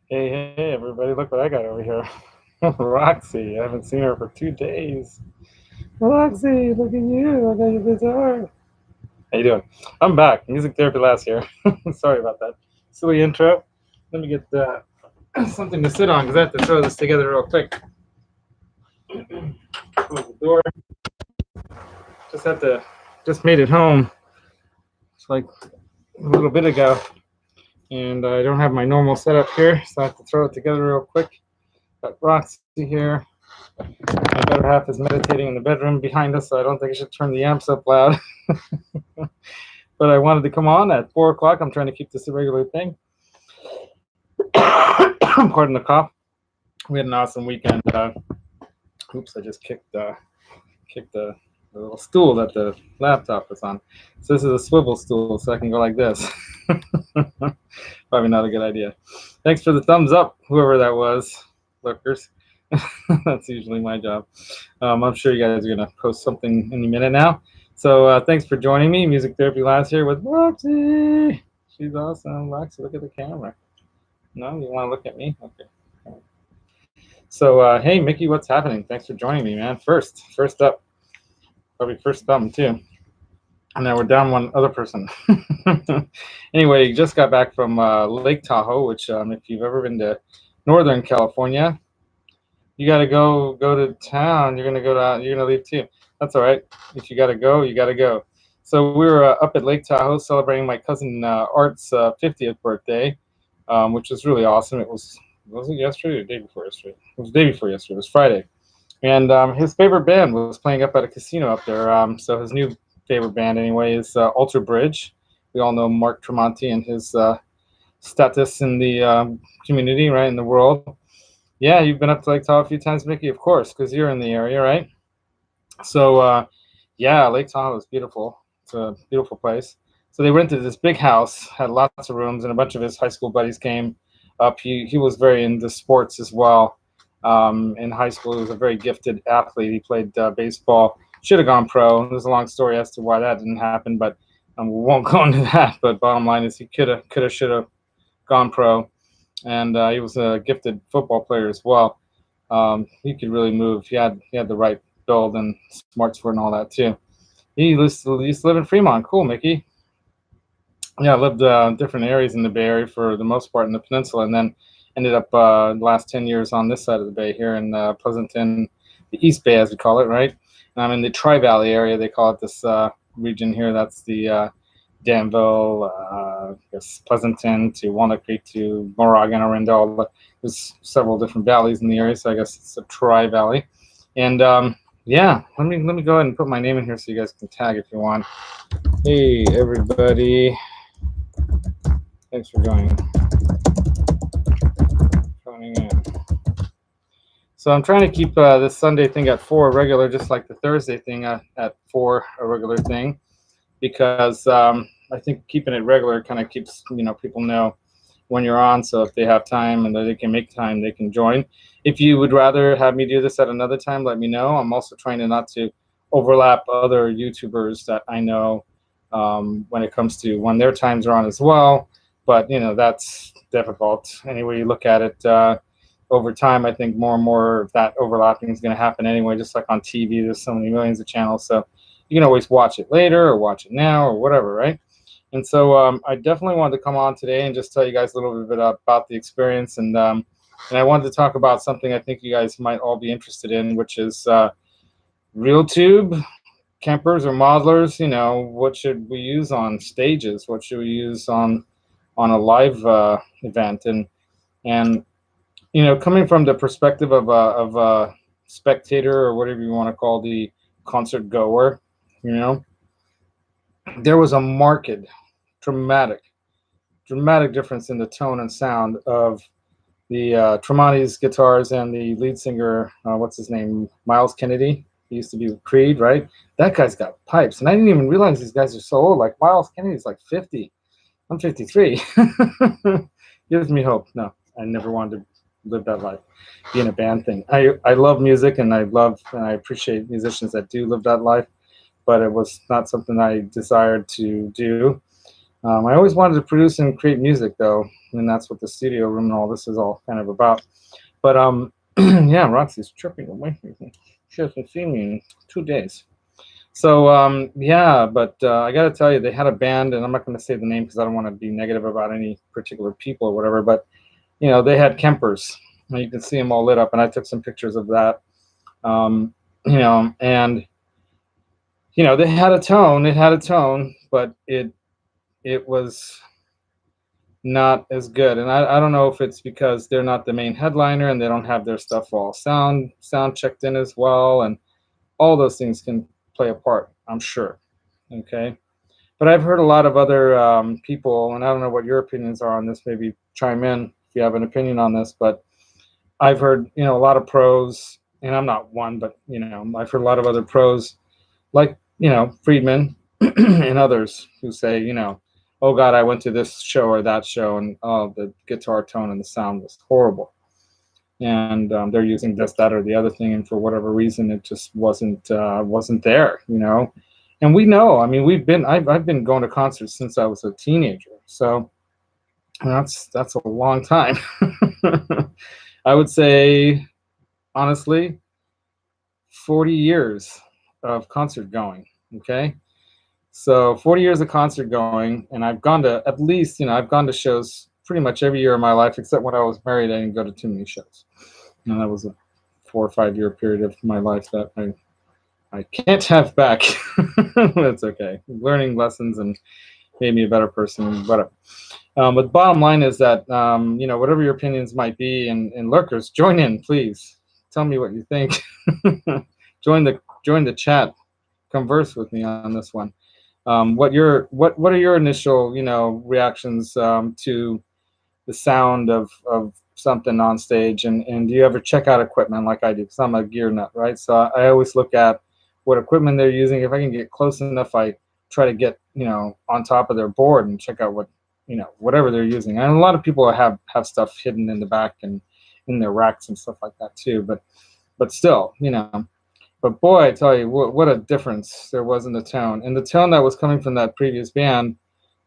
Hey, everybody, look what I got over here. Roxy, I haven't seen her for 2 days. Roxy, look at you. I got your guitar. How you doing? I'm back. Music Therapy Laz here. Sorry about that. Silly intro. Let me get something to sit on because I have to throw this together real quick. Close the door. Just made it home. It's like a little bit ago. And I don't have my normal setup here, so I have to throw it together real quick. Got Roxy here. My better half is meditating in the bedroom behind us, so I don't think I should turn the amps up loud. But I wanted to come on at 4 o'clock. I'm trying to keep this a regular thing. Pardon the cough. We had an awesome weekend. Oops, I just kicked the little stool that the laptop was on. So this is a swivel stool, so I can go like this. Probably not a good idea. Thanks for the thumbs up, whoever that was, lookers. That's usually my job. I'm sure you guys are going to post something any minute now. So thanks for joining me. Music Therapy Laz here with Roxy. She's awesome. Roxy, look at the camera. No, you want to look at me? Okay. So hey, Mickey, what's happening? Thanks for joining me, man. First up, probably first thumb too. And now we're down one other person. Anyway, just got back from Lake Tahoe, which if you've ever been to Northern California, you got to go to town. You're gonna leave too. That's all right. If you got to go, you got to go. So we were up at Lake Tahoe celebrating my cousin Art's 50th birthday, which was really awesome. Was it yesterday or the day before yesterday? It was the day before yesterday. It was Friday, and his favorite band was playing up at a casino up there. So his new favorite band, anyway, is Alter Bridge. We all know Mark Tremonti and his status in the community, right, in the world. Yeah, you've been up to Lake Tahoe a few times, Mickey, of course, because you're in the area, right? So, yeah, Lake Tahoe is beautiful. It's a beautiful place. So they rented this big house, had lots of rooms, and a bunch of his high school buddies came up. He was very into sports as well. In high school, he was a very gifted athlete. He played baseball. Should have gone pro. There's a long story as to why that didn't happen, but we won't go into that. But bottom line is he should have gone pro, and he was a gifted football player as well. He could really move. He had the right build and smarts for it and all that too. He used to live in Fremont. Cool, Mickey. Yeah, I lived different areas in the Bay Area for the most part in the peninsula, and then ended up the last 10 years on this side of the bay here in Pleasanton, the East Bay as we call it, right? And I'm in the Tri Valley area. They call it this region here. That's the Danville, I guess Pleasanton to Walnut Creek to Moraga and Arundel. There's several different valleys in the area, so I guess it's a Tri Valley. And yeah, let me go ahead and put my name in here so you guys can tag if you want. Hey everybody, thanks for joining in. So I'm trying to keep this Sunday thing at 4 regular, just like the Thursday thing at 4 a regular thing, because I think keeping it regular kind of keeps people know when you're on. So if they have time and they can make time, they can join. If you would rather have me do this at another time, let me know. I'm also trying to not to overlap other YouTubers that I know when it comes to when their times are on as well. But that's difficult. Any way you look at it, over time, I think more and more of that overlapping is going to happen anyway. Just like on TV, there's so many millions of channels, so you can always watch it later or watch it now or whatever, right? And so I definitely wanted to come on today and just tell you guys a little bit about the experience, and I wanted to talk about something I think you guys might all be interested in, which is RealTube, Kempers or modelers. What should we use on stages? What should we use on a live event? And coming from the perspective of a spectator or whatever you want to call the concert goer, there was a marked, dramatic difference in the tone and sound of the Tremonti's guitars and the lead singer, what's his name, Miles Kennedy. He used to be with Creed, right? That guy's got pipes, and I didn't even realize these guys are so old. Like Miles Kennedy's like 50. I'm 53. Gives me hope. No, I never wanted to live that life, be in a band thing. I love music, and I appreciate musicians that do live that life, but it was not something I desired to do. I always wanted to produce and create music, though, and that's what the studio room and all this is all kind of about. But yeah, Roxy's tripping away from me. She hasn't seen me in 2 days. So yeah, but I got to tell you, they had a band, and I'm not going to say the name because I don't want to be negative about any particular people or whatever. But they had Kempers, and you can see them all lit up, and I took some pictures of that. Um, and they had a tone. It had a tone, but it was not as good. And I don't know if it's because they're not the main headliner and they don't have their stuff all sound checked in as well, and all those things can play a part, I'm sure. Okay. But I've heard a lot of other people, and I don't know what your opinions are on this. Maybe chime in if you have an opinion on this. But I've heard, a lot of pros, and I'm not one, but I've heard a lot of other pros, like Friedman and others, who say, oh God, I went to this show or that show, and oh, the guitar tone and the sound was horrible, and they're using this, that, or the other thing, and for whatever reason, it just wasn't there, And we know, I mean, I've been going to concerts since I was a teenager, so that's a long time. I would say, honestly, 40 years of concert going. Okay, so 40 years of concert going, and I've gone to at least, I've gone to shows pretty much every year of my life, except when I was married. I didn't go to too many shows, and that was a 4 or 5 year period of my life that I can't have back. That's okay. Learning lessons and made me a better person, whatever. But the bottom line is that, whatever your opinions might be, and lurkers, join in, please. Tell me what you think. join the chat. Converse with me on this one. What are your initial, reactions to the sound of something on stage, and do you ever check out equipment like I do? Because I'm a gear nut, right? So I always look at what equipment they're using. If I can get close enough, I try to get on top of their board and check out what whatever they're using. And a lot of people have stuff hidden in the back and in their racks and stuff like that too. But still, But boy, I tell you, what a difference there was in the tone. And the tone that was coming from that previous band,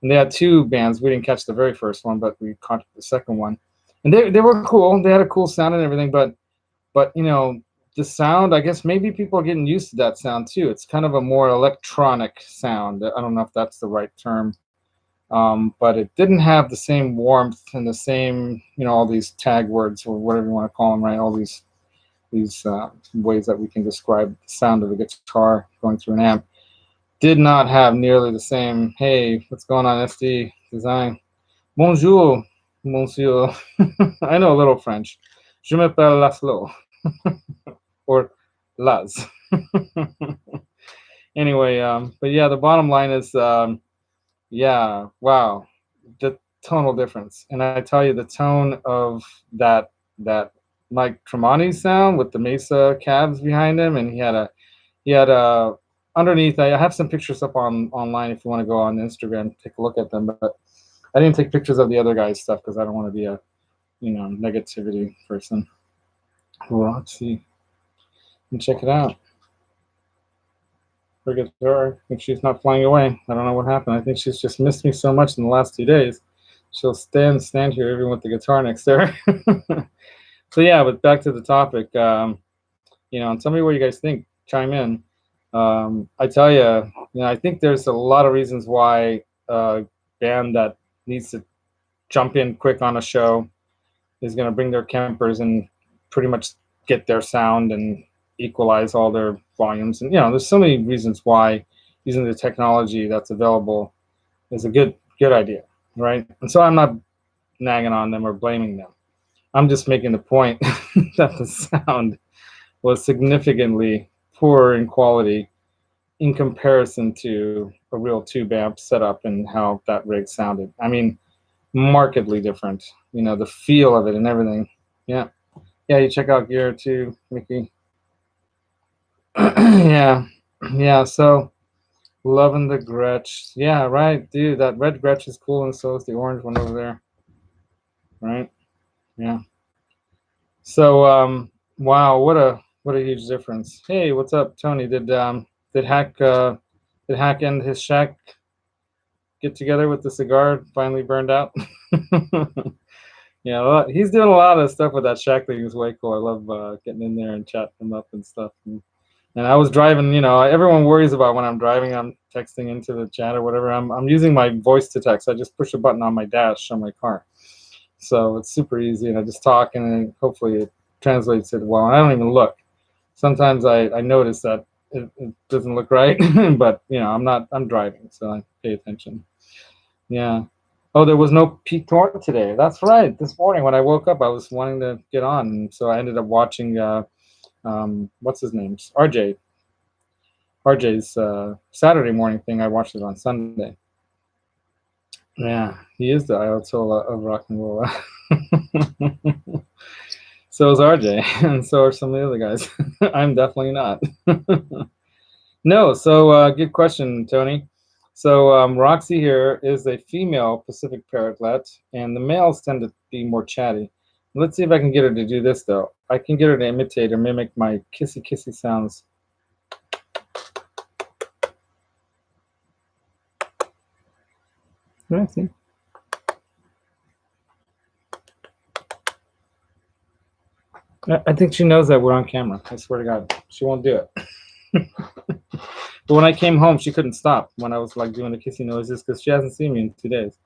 and they had two bands. We didn't catch the very first one, but we caught the second one. And they were cool. They had a cool sound and everything, but the sound, I guess maybe people are getting used to that sound too. It's kind of a more electronic sound. I don't know if that's the right term. But it didn't have the same warmth and the same, all these tag words or whatever you want to call them, right? All these ways that we can describe the sound of the guitar going through an amp did not have nearly the same, hey, what's going on, SD design? Bonjour, monsieur. I know a little French. Je m'appelle Laszlo. Or Laz. Anyway, but yeah, the bottom line is, yeah, wow, the tonal difference. And I tell you, the tone of that Mike Tremonti sound with the Mesa cabs behind him, and he had a underneath. I have some pictures up online if you want to go on Instagram, take a look at them. But I didn't take pictures of the other guy's stuff because I don't want to be a negativity person. Roxy, and check it out. Her guitar. I think she's not flying away. I don't know what happened. I think she's just missed me so much in the last 2 days. She'll stand here even with the guitar next to her. So yeah, but back to the topic. And tell me what you guys think. Chime in. I tell you, I think there's a lot of reasons why a band that needs to jump in quick on a show is going to bring their Kempers and pretty much get their sound and equalize all their volumes. And there's so many reasons why using the technology that's available is a good idea, right? And so I'm not nagging on them or blaming them. I'm just making the point that the sound was significantly poorer in quality in comparison to a real tube amp setup and how that rig sounded. I mean, markedly different. The feel of it and everything. Yeah, you check out gear too, Mickey. yeah. So loving the Gretsch. Yeah, right, dude. That red Gretsch is cool, and so is the orange one over there. Right? Yeah. So wow, what a huge difference. Hey, what's up, Tony? Did Hack end his shack get together with the cigar finally burned out. Yeah, well, he's doing a lot of stuff with that shack thing. It's way cool. I love getting in there and chatting him up and stuff. And I was driving. Everyone worries about when I'm driving. I'm texting into the chat or whatever. I'm using my voice to text. I just push a button on my dash on my car, so it's super easy. And I just talk, and hopefully it translates it well. And I don't even look. Sometimes I notice that it doesn't look right, but I'm driving, so I pay attention. Yeah. Oh, there was no Pete Thorne today. That's right. This morning when I woke up, I was wanting to get on, so I ended up watching what's his name? RJ's Saturday morning thing. I watched it on Sunday. Yeah, he is the Ayatollah of rock and roll. So is RJ, and so are some of the other guys. I'm definitely not. No, so good question, Tony. So Roxy here is a female Pacific parrotlet, and the males tend to be more chatty. Let's see if I can get her to do this, though. I can get her to imitate or mimic my kissy kissy sounds. Roxy. I think she knows that we're on camera. I swear to God, she won't do it. But when I came home, she couldn't stop when I was like doing the kissy noises because she hasn't seen me in 2 days.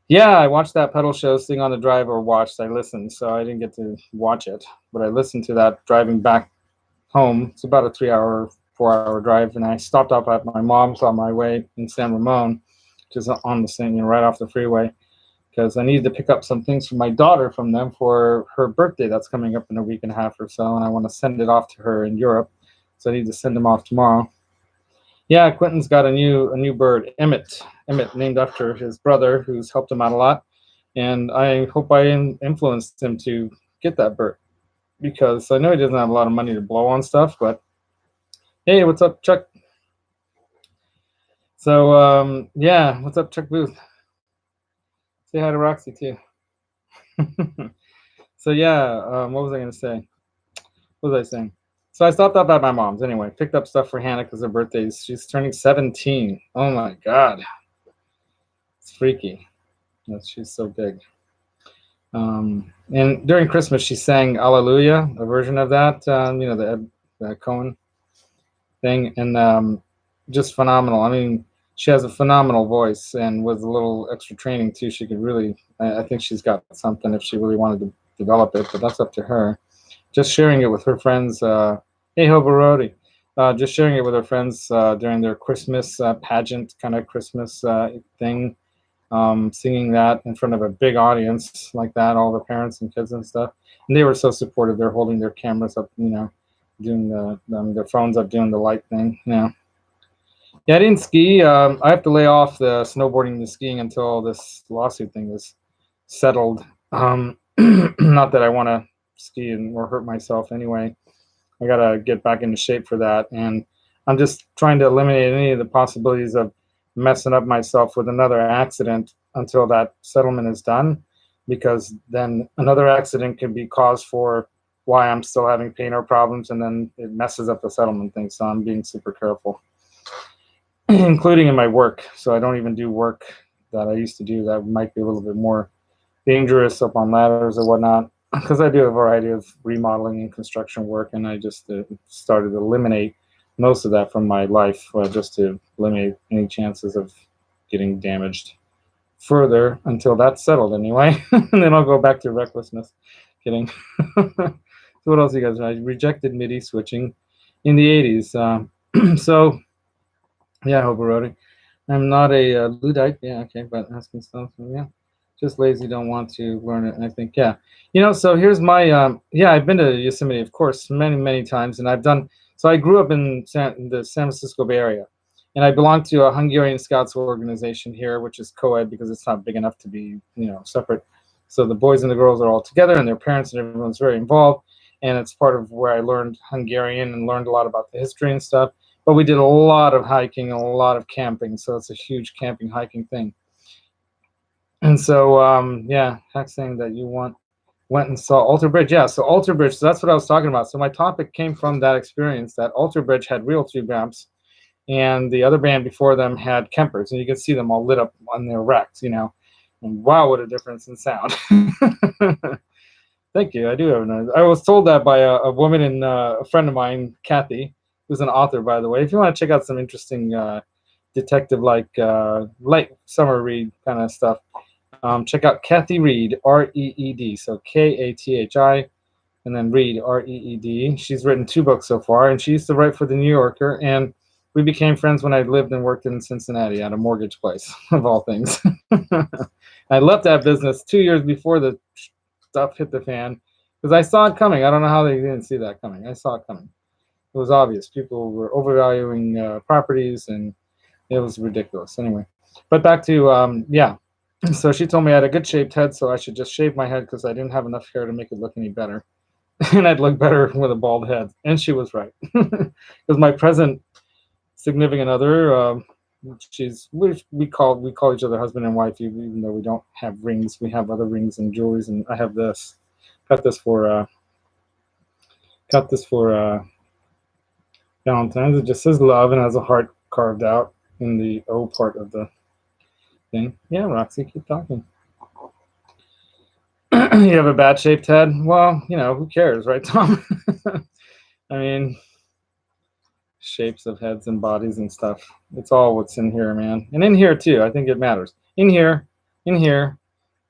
Yeah, I watched that pedal show, Sing on the Drive, or watched. I listened, so I didn't get to watch it, but I listened to that driving back home. It's about a 3-hour, 4-hour drive, and I stopped up at my mom's on my way in San Ramon, which is on the same, right off the freeway, because I needed to pick up some things for my daughter from them for her birthday that's coming up in a week and a half or so, and I want to send it off to her in Europe, so I need to send them off tomorrow. Yeah, Quentin's got a new bird, Emmett, named after his brother, who's helped him out a lot, and I hope I influenced him to get that bird, because I know he doesn't have a lot of money to blow on stuff, but hey, what's up, Chuck? So yeah, what's up, Chuck Booth? Say hi to Roxy too. So yeah, what was I gonna say? What was I saying? So I stopped up at my mom's anyway. Picked up stuff for Hannah because her birthday's. She's turning 17. Oh my God, it's freaky. She's so big. And during Christmas, she sang "Alleluia," a version of that. The Ed Cohen thing, and just phenomenal. I mean, she has a phenomenal voice, and with a little extra training too, she could really. I think she's got something if she really wanted to develop it, but that's up to her. Just sharing it with her friends. Hey, Hobarodi. Just sharing it with her friends during their Christmas pageant kind of Christmas thing. Singing that in front of a big audience like that, all the parents and kids and stuff. And they were so supportive. They're holding their cameras up, doing their phones up, doing the light thing. Yeah, I didn't ski. I have to lay off the snowboarding and the skiing until this lawsuit thing is settled. Not that I want to ski or hurt myself anyway. I gotta get back into shape for that, and I'm just trying to eliminate any of the possibilities of messing up myself with another accident until that settlement is done, because then another accident can be cause for why I'm still having pain or problems, and then it messes up the settlement thing. So I'm being super careful, including in my work. So I don't even do work that I used to do that might be a little bit more dangerous up on ladders or whatnot, because I do a variety of remodeling and construction work, and I just started to eliminate most of that from my life, just to eliminate any chances of getting damaged further until that's settled anyway. And then I'll go back to recklessness. Kidding. So what else you guys? I rejected MIDI switching in the 80s. So yeah, Hobarodi. I'm not a Luddite. Yeah, okay, but asking stuff. Yeah. Just lazy, don't want to learn it. And I think, yeah, so here's my, I've been to Yosemite, of course, many, many times. And so I grew up in the San Francisco Bay Area. And I belong to a Hungarian Scouts organization here, which is co-ed because it's not big enough to be, separate. So the boys and the girls are all together, and their parents and everyone's very involved. And it's part of where I learned Hungarian and learned a lot about the history and stuff. But we did a lot of hiking and a lot of camping. So it's a huge camping, hiking thing. And so, Hack saying that you went and saw Alter Bridge. Yeah, so Alter Bridge, so that's what I was talking about. So my topic came from that experience, that Alter Bridge had real tube ramps, and the other band before them had Kempers, and you could see them all lit up on their racks, And wow, what a difference in sound! Thank you. I do have a nose. I was told that by a woman and a friend of mine, Kathy, who's an author, by the way. If you want to check out some interesting detective like light summer read kind of stuff, check out Kathy Reed, Reed. So Kathi, and then Reed, Reed. She's written 2 books so far, and she used to write for the New Yorker. And we became friends when I lived and worked in Cincinnati at a mortgage place, of all things. I left that business 2 years before the stuff hit the fan because I saw it coming. I don't know how they didn't see that coming. I saw it coming. It was obvious. People were overvaluing properties, and it was ridiculous. Anyway, but back to yeah. So she told me I had a good shaped head, so I should just shave my head because I didn't have enough hair to make it look any better, and I'd look better with a bald head. And she was right, because my present significant other, we call each other husband and wife, even though we don't have rings. We have other rings and jewelries, and I have this. Cut this for Valentine's. It just says love and has a heart carved out in the O part of the thing. Yeah, Roxy, keep talking. You have a bad shaped head? Well, who cares, right, Tom? I mean, shapes of heads and bodies and stuff. It's all what's in here, man. And in here, too. I think it matters. In here. The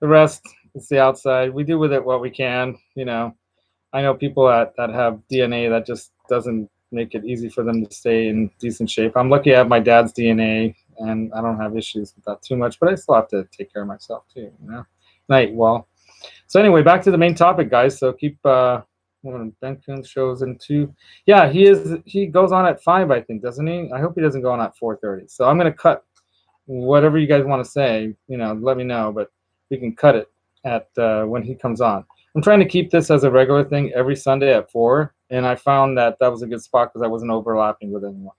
rest, it's the outside. We do with it what we can, I know people that have DNA that just doesn't make it easy for them to stay in decent shape. I'm lucky I have my dad's DNA, and I don't have issues with that too much, but I still have to take care of myself, too, And I eat well. So anyway, back to the main topic, guys. So keep Ben Coon shows in 2. Yeah, he goes on at 5, I think, doesn't he? I hope he doesn't go on at 4:30. So I'm gonna cut whatever you guys want to say. Let me know, but we can cut it at when he comes on. I'm trying to keep this as a regular thing every Sunday at 4, and I found that was a good spot because I wasn't overlapping with anyone.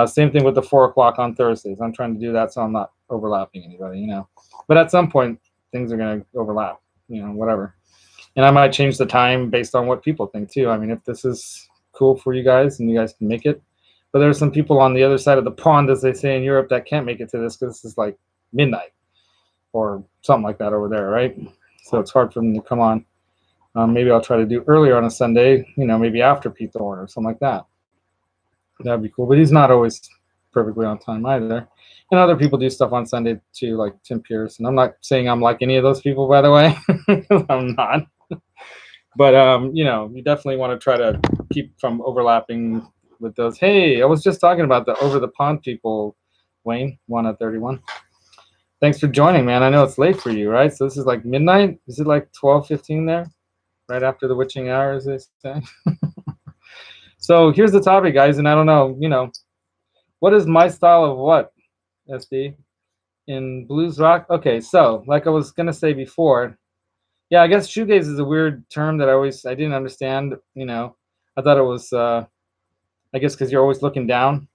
Same thing with the 4 o'clock on Thursdays. I'm trying to do that so I'm not overlapping anybody, But at some point, things are going to overlap, whatever. And I might change the time based on what people think, too. I mean, if this is cool for you guys and you guys can make it. But there's some people on the other side of the pond, as they say in Europe, that can't make it to this because this is like midnight or something like that over there, right? So it's hard for them to come on. Maybe I'll try to do earlier on a Sunday, maybe after Pete Thorne or something like that. That'd be cool. But he's not always perfectly on time either. And other people do stuff on Sunday too, like Tim Pierce. And I'm not saying I'm like any of those people, by the way. I'm not. But, you definitely want to try to keep from overlapping with those. Hey, I was just talking about the over the pond people, Wayne, 1 at 31. Thanks for joining, man. I know it's late for you, right? So this is like midnight. Is it like 12:15 there? Right after the witching hour, as they say. So here's the topic, guys, and I don't know, what is my style of what, SD? In blues rock? Okay, so like I was gonna say before, yeah, I guess shoegaze is a weird term that I didn't understand, I thought it was, I guess because you're always looking down,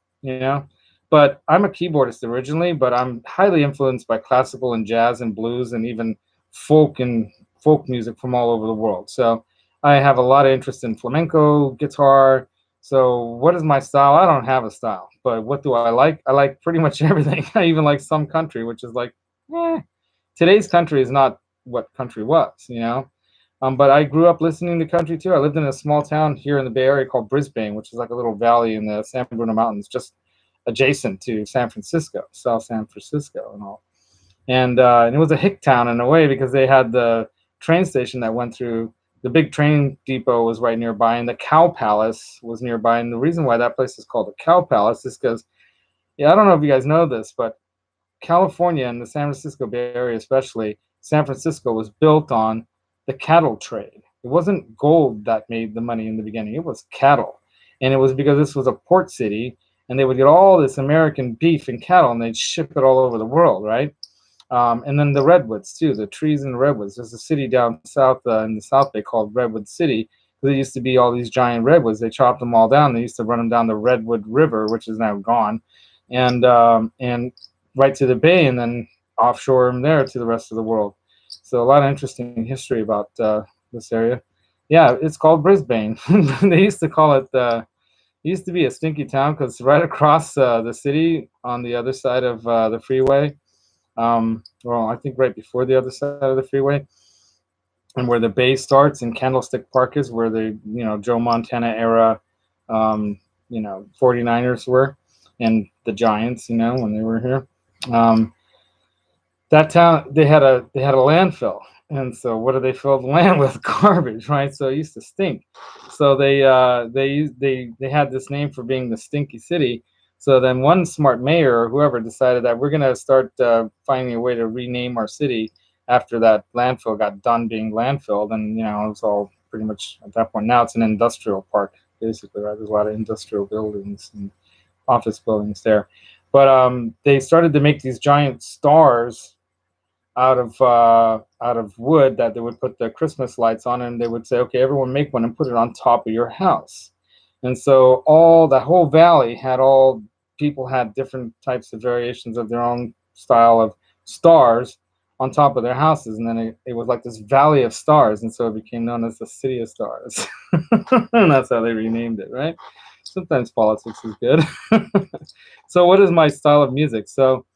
But I'm a keyboardist originally, but I'm highly influenced by classical and jazz and blues and even folk music from all over the world. So I have a lot of interest in flamenco, guitar. So what is my style? I don't have a style, but what do I like? I like pretty much everything. I even like some country, which is like, today's country is not what country was, But I grew up listening to country too. I lived in a small town here in the Bay Area called Brisbane, which is like a little valley in the San Bruno Mountains, just adjacent to San Francisco, South San Francisco and all. And it was a hick town in a way because they had the train station that went through. The big train depot was right nearby, and the Cow Palace was nearby. And the reason why that place is called the Cow Palace is because, I don't know if you guys know this, but California and the San Francisco Bay Area especially, San Francisco was built on the cattle trade. It wasn't gold that made the money in the beginning. It was cattle. And it was because this was a port city, and they would get all this American beef and cattle, and they'd ship it all over the world, right? And then the redwoods too, the trees and the redwoods. There's a city down south in the South Bay called Redwood City. There used to be all these giant redwoods. They chopped them all down. They used to run them down the Redwood River, which is now gone, and right to the bay, and then offshore from there to the rest of the world. So a lot of interesting history about this area. Yeah, it's called Brisbane. They used to call it It used to be a stinky town because right across the city on the other side of the freeway, well, I think right before the other side of the freeway, and where the bay starts in Candlestick Park is where the Joe Montana era, 49ers were, and the Giants, when they were here. Um, that town they had a landfill, and so what do they fill the land with? Garbage, right? So it used to stink. So they had this name for being the stinky city. So then one smart mayor or whoever decided that we're going to start finding a way to rename our city after that landfill got done being landfilled. And it was all pretty much at that point. Now it's an industrial park basically, right? There's a lot of industrial buildings and office buildings there. But they started to make these giant stars out of wood that they would put the Christmas lights on, and they would say, okay, everyone make one and put it on top of your house. And so the whole valley had all people had different types of variations of their own style of stars on top of their houses, and then it was like this valley of stars, and so it became known as the city of stars. And that's how they renamed it, right? Sometimes politics is good. So what is my style of music? So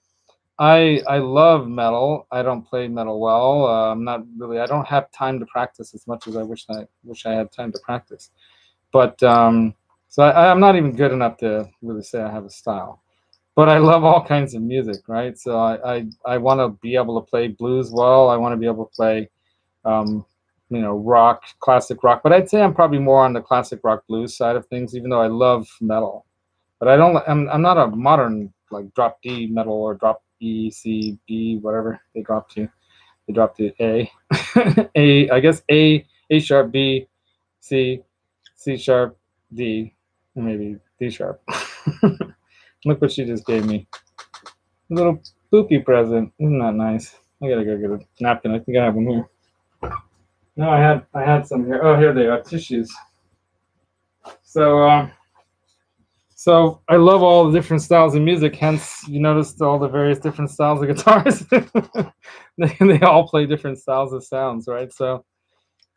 I love metal. I don't play metal well. I'm not really. I don't have time to practice as much as I wish I had time to practice. But so I'm not even good enough to really say I have a style. But I love all kinds of music, right? So I want to be able to play blues well. I want to be able to play rock, classic rock. But I'd say I'm probably more on the classic rock blues side of things, even though I love metal. But I don't. I'm not a modern like drop D metal or drop E, C, B, whatever they drop to. They drop to A, A. I guess A sharp, B, C, C sharp, D, maybe D sharp. Look what she just gave me. A little poopy present. Isn't that nice? I gotta go get a napkin. I think I have one here. No, I had some here. Oh, here they are, tissues. So so I love all the different styles of music. Hence, you noticed all the various different styles of guitars. they all play different styles of sounds, right? So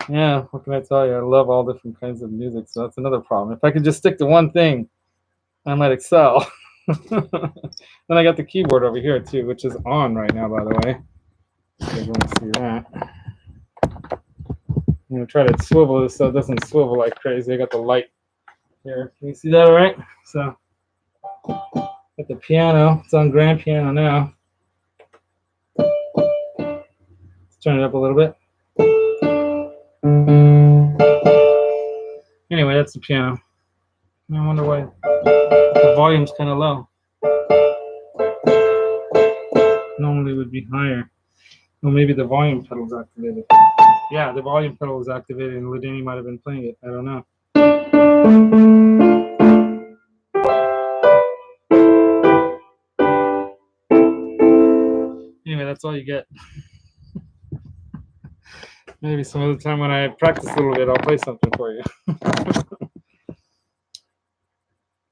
yeah, what can I tell you? I love all different kinds of music. So that's another problem. If I could just stick to one thing, I might excel. Then I got the keyboard over here too, which is on right now, by the way. You guys want to see that? I'm gonna try to swivel this so it doesn't swivel like crazy. I got the light here. Can you see that all right? So got the piano. It's on grand piano now. Let's turn it up a little bit. Anyway, that's the piano. I wonder why the volume's kind of low. Normally it would be higher. Well, maybe the volume pedal's activated. Yeah, the volume pedal was activated and Ladini might have been playing it. I don't know. Anyway, that's all you get. Maybe some other time when I practice a little bit, I'll play something for you.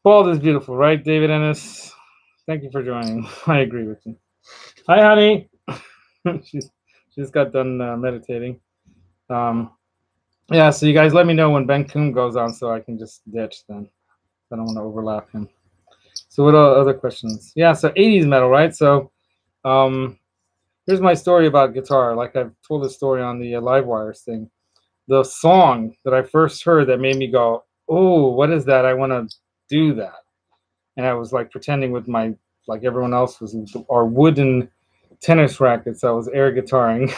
Bald is beautiful, right, David Ennis? Thank you for joining. I agree with you. Hi, honey. she just got done meditating. Yeah, so you guys let me know when Ben Kuhn goes on so I can just ditch then. I don't want to overlap him. So what are other questions? Yeah, so 80s metal, right? So here's my story about guitar. Like I've told this story on the Livewires thing. The song that I first heard that made me go, oh, what is that? I want to do that. And I was like pretending with my, like everyone else was, our wooden tennis rackets. I was air guitaring.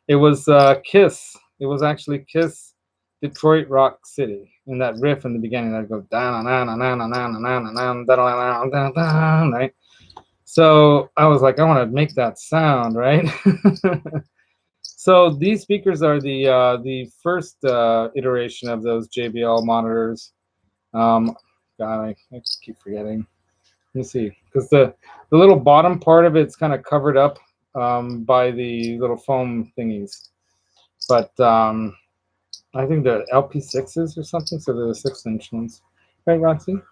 It was Kiss. It was actually Kiss, Detroit Rock City. And that riff in the beginning, that goes right? So I was like, I want to make that sound, right? So these speakers are the first iteration of those JBL monitors. God, I keep forgetting. Let me see, because the little bottom part of it's kind of covered up by the little foam thingies. But I think they're LP6s or something, so they're the 6-inch ones. Right, Roxy? Are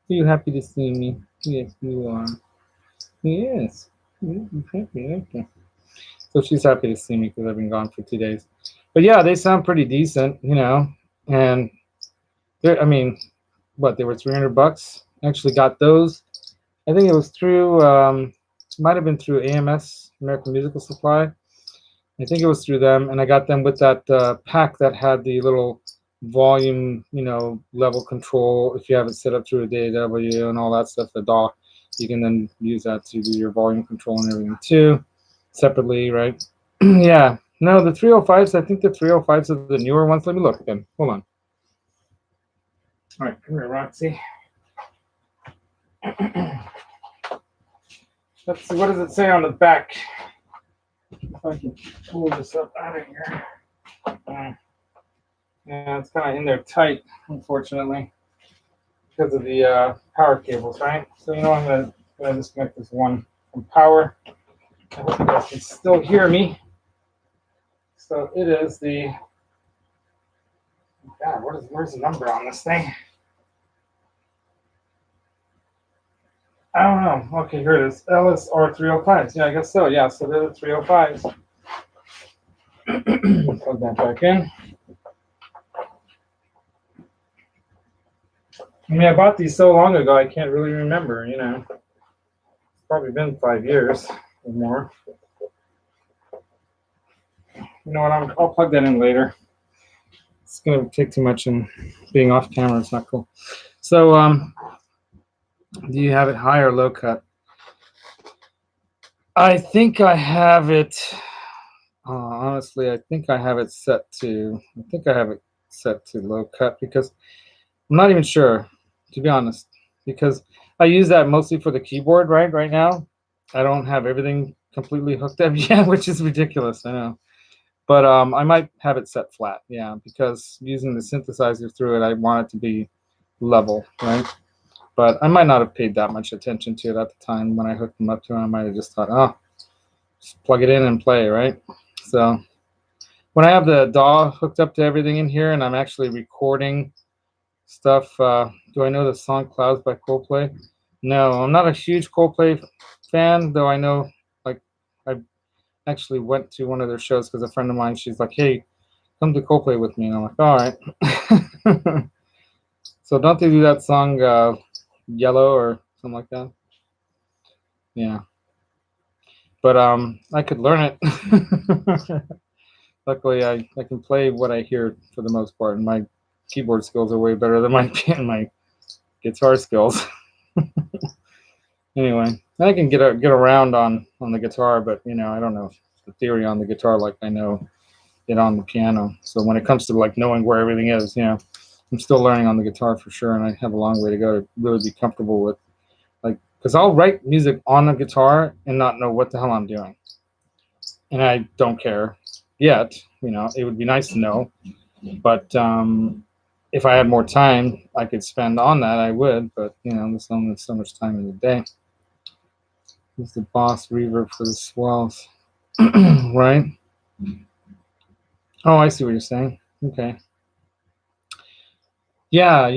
you happy to see me? Yes, you are. Yes. Okay. So she's happy to see me because I've been gone for 2 days. But yeah, they sound pretty decent, And I mean, what, they were $300. Actually got those. I think it was through, might have been through AMS, American Musical Supply. I think it was through them, and I got them with that pack that had the little volume, level control. If you have it set up through a DAW and all that stuff, the DAW, you can then use that to do your volume control and everything too, separately, right? Yeah. No, the 305s, I think the 305s are the newer ones. Let me look again. Hold on. All right, come here, Roxy. Let's see, what does it say on the back? If I can pull this up out of here. Yeah, it's kind of in there tight, unfortunately, because of the power cables, right? So, I'm going to disconnect this one from power. I hope you guys can still hear me. So it is the, God, where's the number on this thing? I don't know. Okay, here it is. LSR 305s. Yeah, I guess so. Yeah, so they're the 305s. Plug that back in. I mean, I bought these so long ago, I can't really remember, It's probably been 5 years or more. You know what? I'll plug that in later. It's going to take too much, and being off camera is not cool. So, do you have it high or low cut? I think I have it. Honestly, I think I have it set to. Low cut because I'm not even sure, to be honest, because I use that mostly for the keyboard. Right now, I don't have everything completely hooked up yet, which is ridiculous. I know. But I might have it set flat, yeah, because using the synthesizer through it, I want it to be level, right? But I might not have paid that much attention to it at the time when I hooked them up to it. I might have just thought, oh, just plug it in and play, right? So when I have the DAW hooked up to everything in here and I'm actually recording stuff, do I know the song Clouds by Coldplay? No, I'm not a huge Coldplay fan, though I know, like, I actually went to one of their shows because a friend of mine, she's like, hey, come to Coldplay with me. And I'm like, all right. So don't they do that song Yellow or something like that? Yeah. But I could learn it. Luckily, I can play what I hear for the most part, and my keyboard skills are way better than my guitar skills. Anyway, I can get around on the guitar, but I don't know the theory on the guitar like I know it on the piano. So when it comes to like knowing where everything is, I'm still learning on the guitar for sure, and I have a long way to go to really be comfortable with, like, because I'll write music on the guitar and not know what the hell I'm doing, and I don't care yet. It would be nice to know, but if I had more time I could spend on that, I would. But there's only so much time in the day. This is the Boss reverb for the swells, right? Oh, I see what you're saying. Okay. Yeah,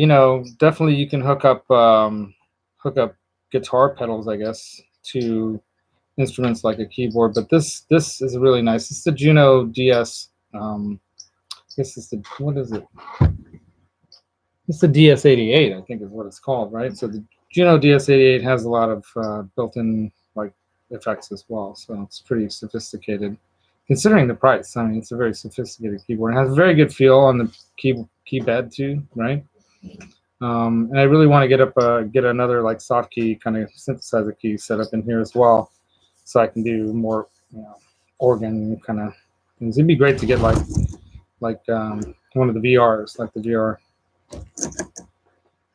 definitely you can hook up guitar pedals, I guess, to instruments like a keyboard. But this is really nice. It's the Juno DS. I guess what is it? It's the DS88, I think is what it's called, right? So the Juno DS88 has a lot of built-in like effects as well, so it's pretty sophisticated. Considering the price, I mean, it's a very sophisticated keyboard. It has a very good feel on the key bed too, right? And I really want to get another like soft key kind of synthesizer key set up in here as well, so I can do more organ kind of things. It'd be great to get like one of the VRs, like the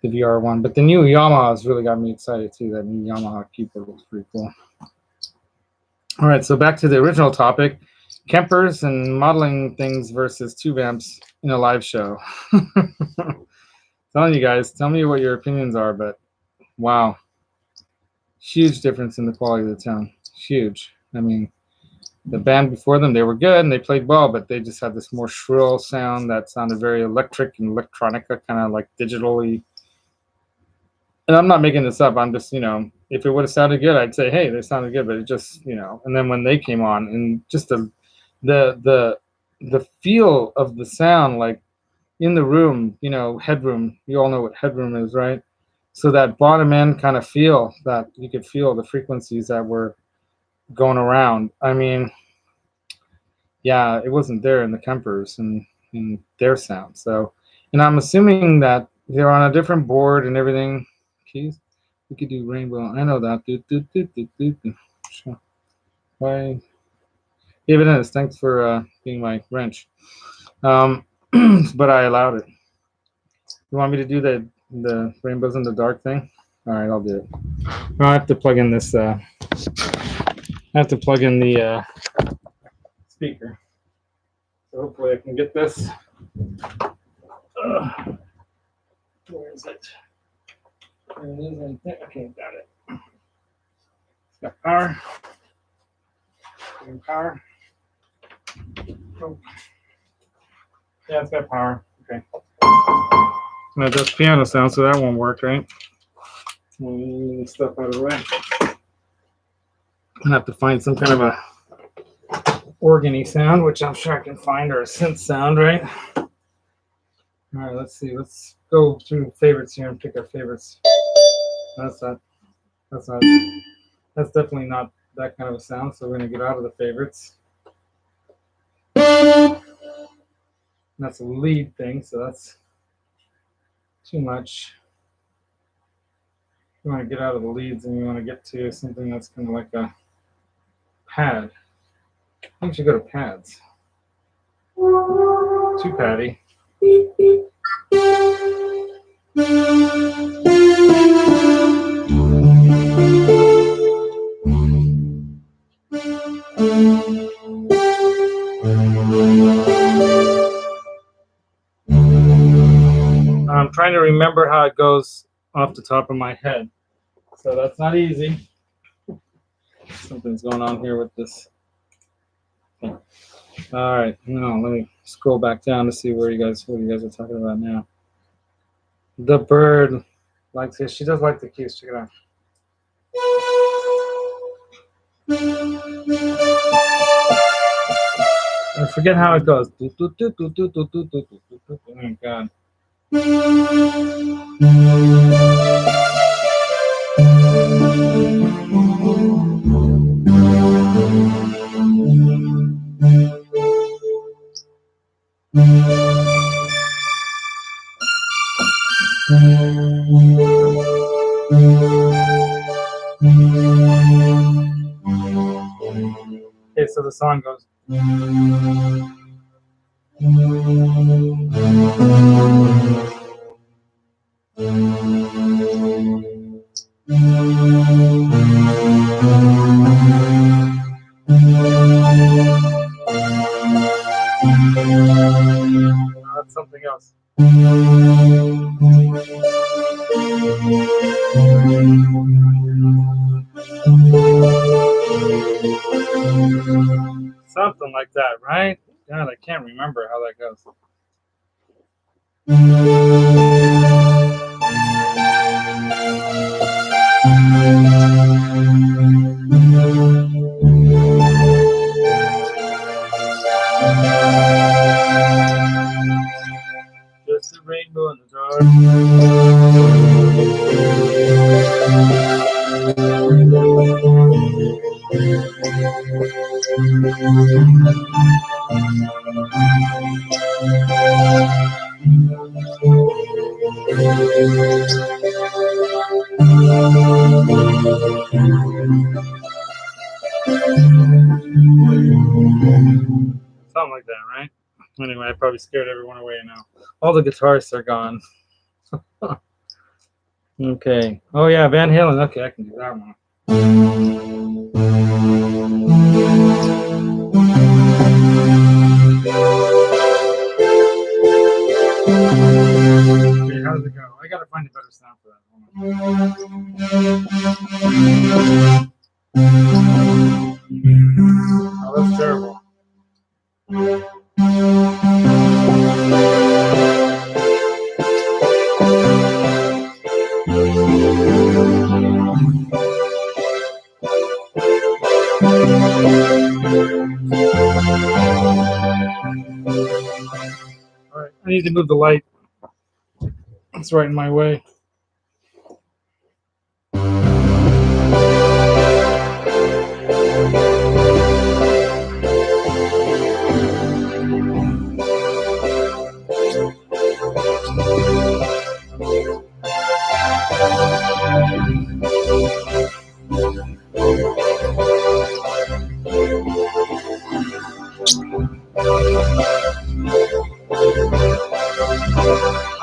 VR one. But the new Yamaha has really got me excited too. That new Yamaha keyboard looks pretty cool. All right, so back to the original topic: Kempers and modeling things versus tube amps in a live show. Telling you guys, tell me what your opinions are, but wow, huge difference in the quality of the tone. Huge. I mean, the band before them, they were good and they played well, but they just had this more shrill sound that sounded very electric and electronica, kind of like digitally. And I'm not making this up. I'm just, if it would have sounded good, I'd say, hey, they sounded good, but it just, and then when they came on, and just the feel of the sound, like, in the room, headroom. You all know what headroom is, right? So that bottom end kind of feel that you could feel the frequencies that were going around. I mean, yeah, it wasn't there in the Kempers and in their sound. So, and I'm assuming that they're on a different board and everything. Keys, we could do rainbow. I know that. Sure. Why? Even is. Thanks for being my wrench. But I allowed it. You want me to do the rainbows in the dark thing? All right, I'll do it. I have to plug in this. I have to plug in the speaker. So hopefully I can get this. Where is it? There it is right there. Okay, got it. It's got power. Power. Oh. Yeah, it's got power. Okay. And it does piano sound, so that won't work, right? Move stuff out of the way. I'm gonna have to find some kind of a organy sound, which I'm sure I can find, or a synth sound, right? All right, let's see. Let's go through favorites here and pick our favorites. That's not. That's not. That's definitely not that kind of a sound. So we're gonna get out of the favorites. That's a lead thing, so that's too much. We want to get out of the leads and we want to get to something that's kind of like a pad. I think we should go to pads. Too paddy. I'm trying to remember how it goes off the top of my head. So that's not easy. Something's going on here with this. Okay. All right, now let me scroll back down to see what you guys are talking about now. The bird likes it. She does like the keys. Check it out. I forget how it goes. Oh God. Okay, so the song goes. That's something else. Something like that, right? God, I can't remember how that goes. Just a rainbow in the dark. Something like that, right? Anyway, I probably scared everyone away now. All the guitarists are gone. Okay. Oh yeah, Van Halen. Okay, I can do that one. Okay, how does it go? I gotta find a better sound for that. Oh, that's terrible. All right. need to move the light. It's right in my way.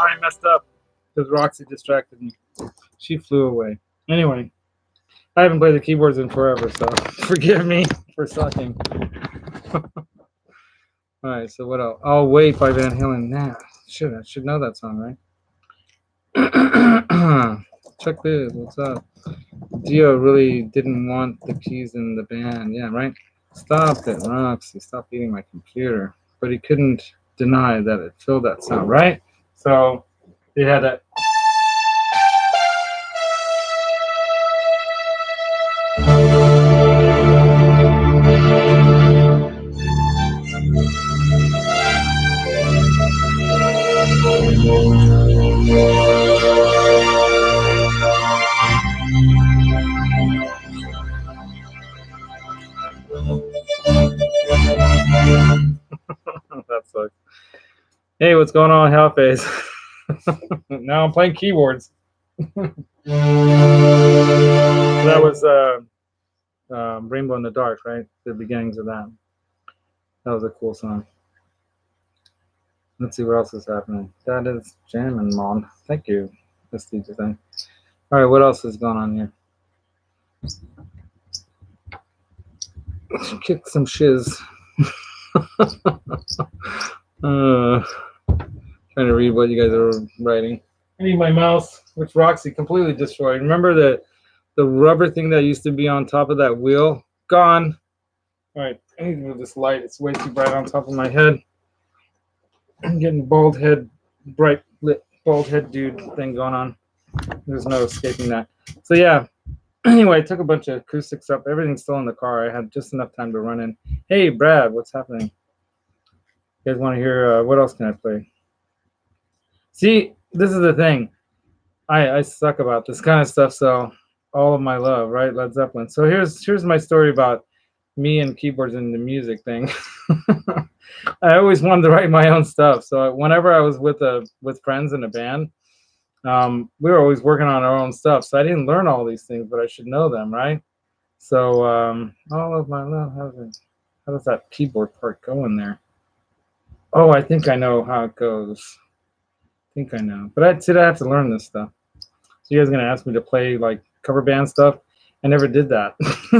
I messed up because Roxy distracted me. She flew away. Anyway, I haven't played the keyboards in forever, so forgive me for sucking. All right, so what else? I'll Wait by Van Halen. Nah, I should know that song, right? Check this. What's up? Dio really didn't want the keys in the band. Yeah, right? Stop it, Roxy. Stop eating my computer. But he couldn't deny that it filled that sound, right? So they had that. That sucks. Hey, what's going on, Hellface? Now I'm playing keyboards. That was Rainbow in the Dark, right? The beginnings of that. That was a cool song. Let's see what else is happening. That is jamming, Mom. Thank you. That's the thing. All right, what else is going on here? Kick some shiz. Trying to read what you guys are writing. I need my mouse, which Roxy completely destroyed. Remember the rubber thing that used to be on top of that wheel? Gone. All right, I need to move this light. It's way too bright on top of my head. I'm getting bright lit bald head dude thing going on. There's no escaping that. So yeah. Anyway, I took a bunch of acoustics up. Everything's still in the car. I had just enough time to run in. Hey, Brad, what's happening? You guys want to hear, what else can I play? See, this is the thing. I suck about this kind of stuff, so all of my love, right? Led Zeppelin. So here's my story about me and keyboards and the music thing. I always wanted to write my own stuff. So whenever I was with friends in a band, we were always working on our own stuff. So I didn't learn all these things, but I should know them, right? So all of my love. How does that keyboard part go in there? Oh, I think I know how it goes. I think I know. But I have to learn this stuff. So you guys are gonna ask me to play like cover band stuff? I never did that.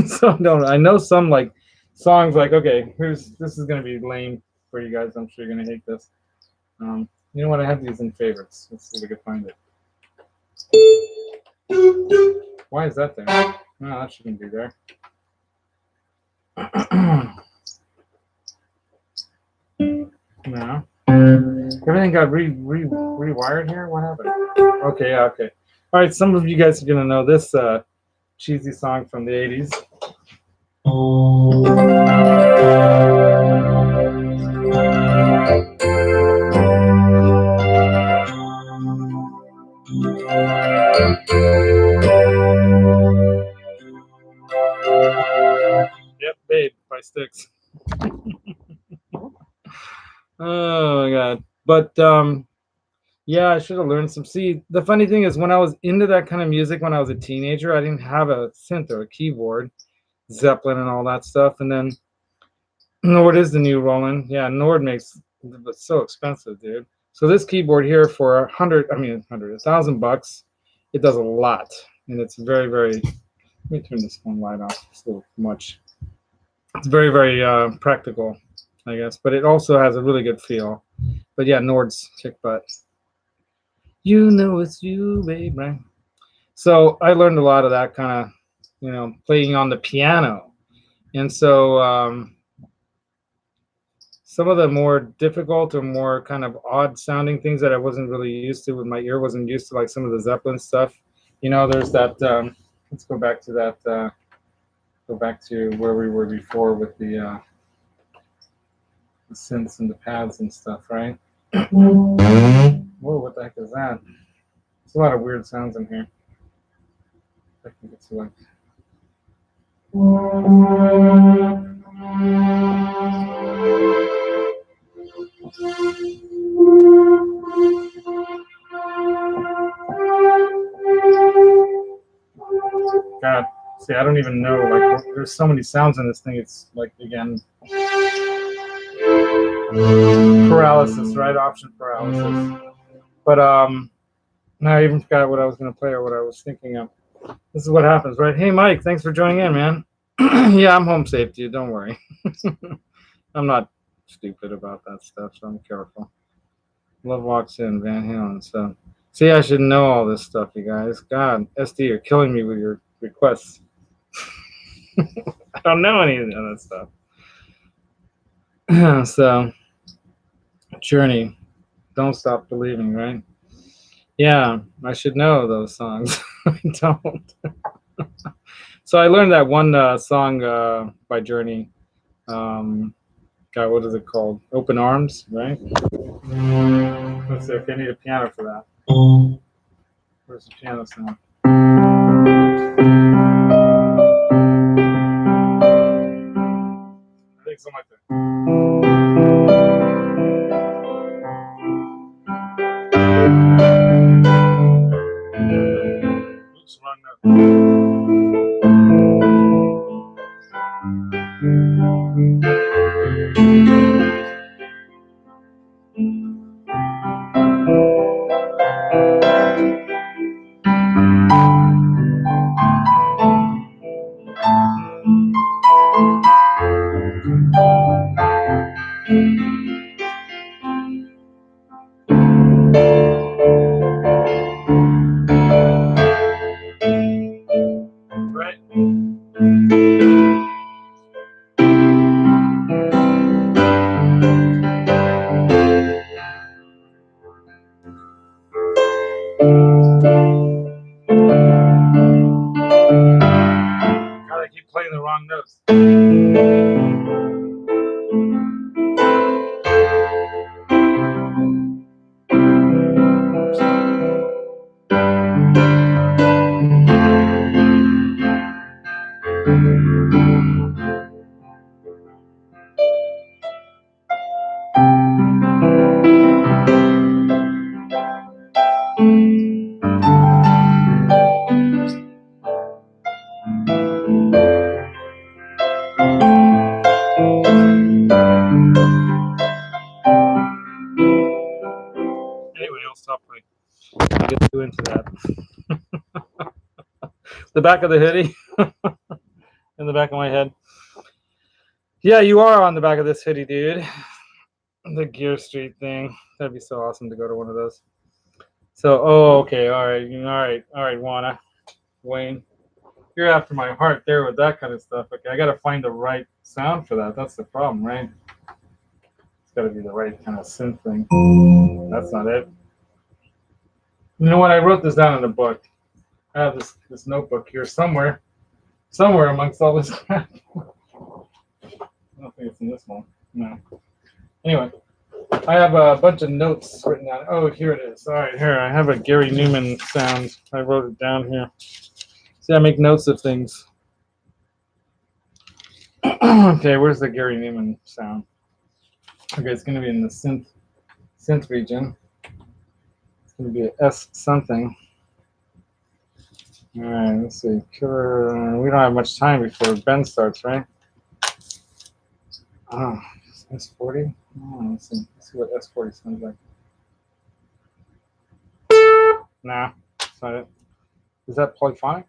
So I know some like songs like, okay, this is gonna be lame for you guys. I'm sure you're gonna hate this. You know what? I have these in favorites. Let's see if we can find it. Why is that there? No, that shouldn't be there. No. Everything got rewired here? What happened? Okay, yeah, okay. All right, some of you guys are going to know this cheesy song from the 80s. Yep, Babe by Styx. Oh, my God. But, yeah, I should have learned some. See, the funny thing is when I was into that kind of music when I was a teenager, I didn't have a synth or a keyboard, Zeppelin and all that stuff. And then Nord is the new Roland. Yeah, Nord makes it's so expensive, dude. So this keyboard here for $1,000, it does a lot. And it's very, very, let me turn this one light off. It's a little much. It's very, very practical, I guess. But it also has a really good feel. But yeah, Nord's kick butt. You know it's you, babe, right? So I learned a lot of that kind of, playing on the piano. And so some of the more difficult or more kind of odd sounding things that I wasn't really used to with my ear, wasn't used to, like some of the Zeppelin stuff. There's that, let's go back to that, go back to where we were before with the synths and the pads and stuff, right? Whoa, what the heck is that? There's a lot of weird sounds in here. I think it's like. God, see, I don't even know. Like, there's so many sounds in this thing. It's like, again, paralysis, right? Option paralysis. But now I even forgot what I was going to play or what I was thinking of. This is what happens, right? Hey, Mike, thanks for joining in, man. Yeah, I'm home safe, dude. Don't worry. I'm not stupid about that stuff, so I'm careful. Love walks in, Van Halen. So, see, I should know all this stuff, you guys. God, SD, you're killing me with your requests. I don't know any of that stuff. So, Journey, Don't Stop Believing, right? Yeah, I should know those songs. I don't. So I learned that one song by Journey. God, what is it called? Open Arms, right? Let's see if I need a piano for that. Where's the piano sound? I think something like that. Oops, wrong note. Right? God, I keep playing the wrong notes. Anyway, I'll stop playing. I'll get too into that. The back of the hoodie in the back of my head. Yeah, you are on the back of this hoodie, dude. The Gear Street thing. That'd be so awesome to go to one of those. So, oh, okay, all right, Wayne. You're after my heart there with that kind of stuff. Okay, I gotta find the right sound for that. That's the problem, right? It's gotta be the right kind of synth thing. That's not it. You know what? I wrote this down in a book. I have this notebook here somewhere amongst all this crap. I don't think it's in this one. No. Anyway, I have a bunch of notes written down. Oh, here it is. All right, here I have a Gary Newman sound. I wrote it down here. See, I make notes of things. Okay, where's the Gary Newman sound? Okay, it's going to be in the synth region. It's going to be an S something. All right, let's see. Killer. We don't have much time before Ben starts, right? Oh, S40. Oh, let's see what S40 sounds like. Nah, that's not it. Is that polyphonic?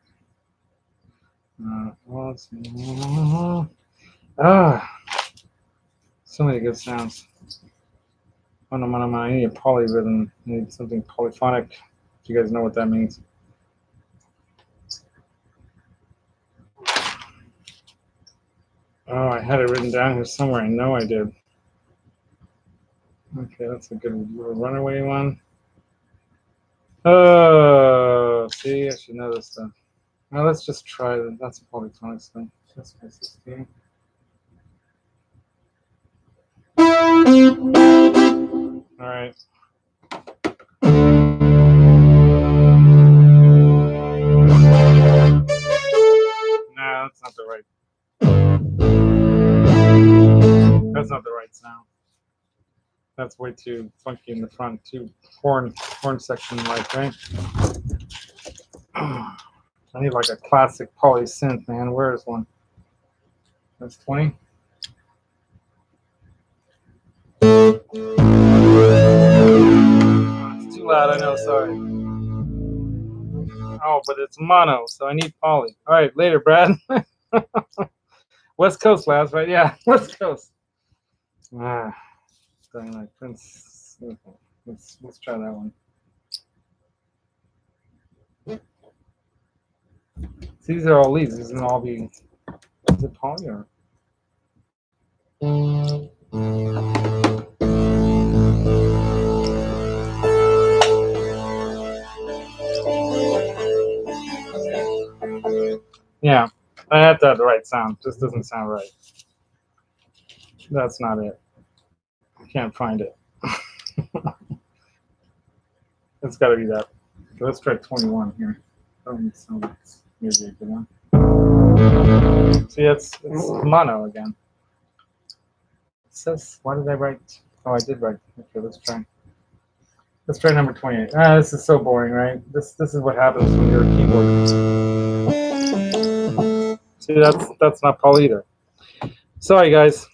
Well, let's see. So many good sounds. I need a polyrhythm. I need something polyphonic. If you guys know what that means. Oh, I had it written down here somewhere. I know I did. Okay, that's a good little runaway one. Oh, see, I should know this stuff. Now let's just try that. That's a polyphonic stuff. That's my 16. All right. No, that's not the right. That's not the right sound. That's way too funky in the front. Too horn section like, right? I need like a classic poly synth, man. Where is one? That's 20. Oh, it's too loud. I know. Sorry. Oh, but it's mono, so I need poly. All right, later, Brad. West Coast, Laz, right? Yeah, West Coast. Ah, like Prince. Let's try that one. See, these are all leads. These can all be. Is it poly or? Yeah, I have to have the right sound. Just doesn't sound right. That's not it. I can't find it. It's got to be that. Okay, let's try 21 here. Oh, maybe a good one. See, it's mono again. It says, why did I write? Oh, I did write. Okay, let's try. Let's try number 28. Ah, this is so boring, right? This is what happens when you're a keyboard. See, that's not Paul either. Sorry, guys.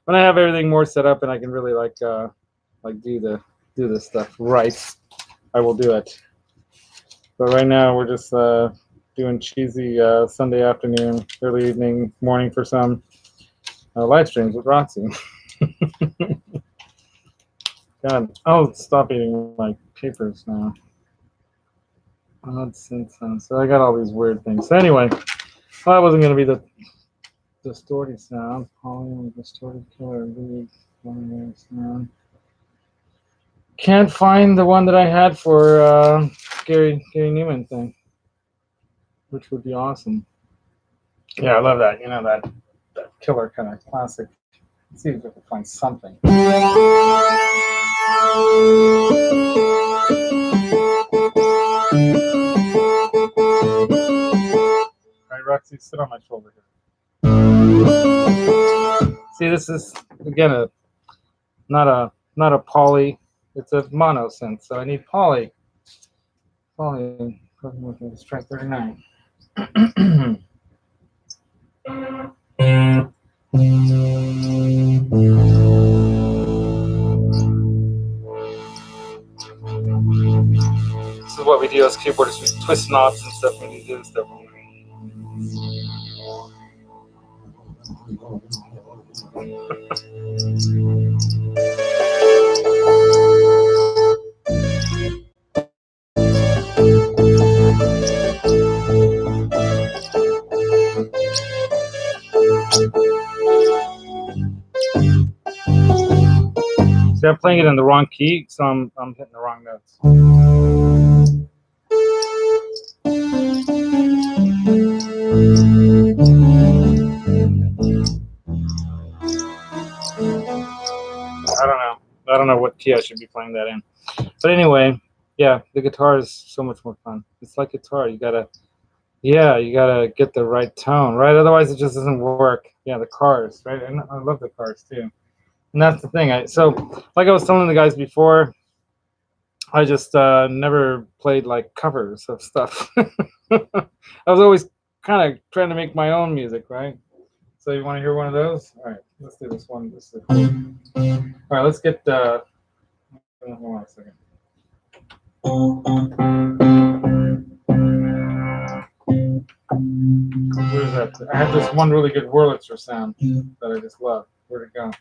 When I have everything more set up and I can really like do this stuff right, I will do it. But right now we're just doing cheesy Sunday afternoon, early evening, morning for some live streams with Roxy. God, I'll stop eating my papers now. So I got all these weird things. So anyway, well, that wasn't going to be the distorted sound. Poly distorted killer lead sound. Can't find the one that I had for Gary Newman thing, which would be awesome. Yeah, I love that. You know, that killer kind of classic. Let's see if we can find something. All right, Roxy, sit on my shoulder here. See, this is again not a poly. It's a mono synth, so I need poly. Poly. Let's try 39. This is what we do as keyboardists. We twist knobs and stuff when we do this stuff. See, I'm playing it in the wrong key, so I'm hitting the wrong notes. I don't know what key I should be playing that in. But anyway, yeah, the guitar is so much more fun. It's like guitar. You gotta get the right tone, right? Otherwise, it just doesn't work. Yeah, the cars, right? And I love the cars too. And that's the thing. So, like I was telling the guys before, I just never played like covers of stuff. I was always kind of trying to make my own music, right? So you want to hear one of those? All right, let's do this one. All right, let's get. Hold on a second. Where's that? I have this one really good Wurlitzer sound that I just love. Where'd it go?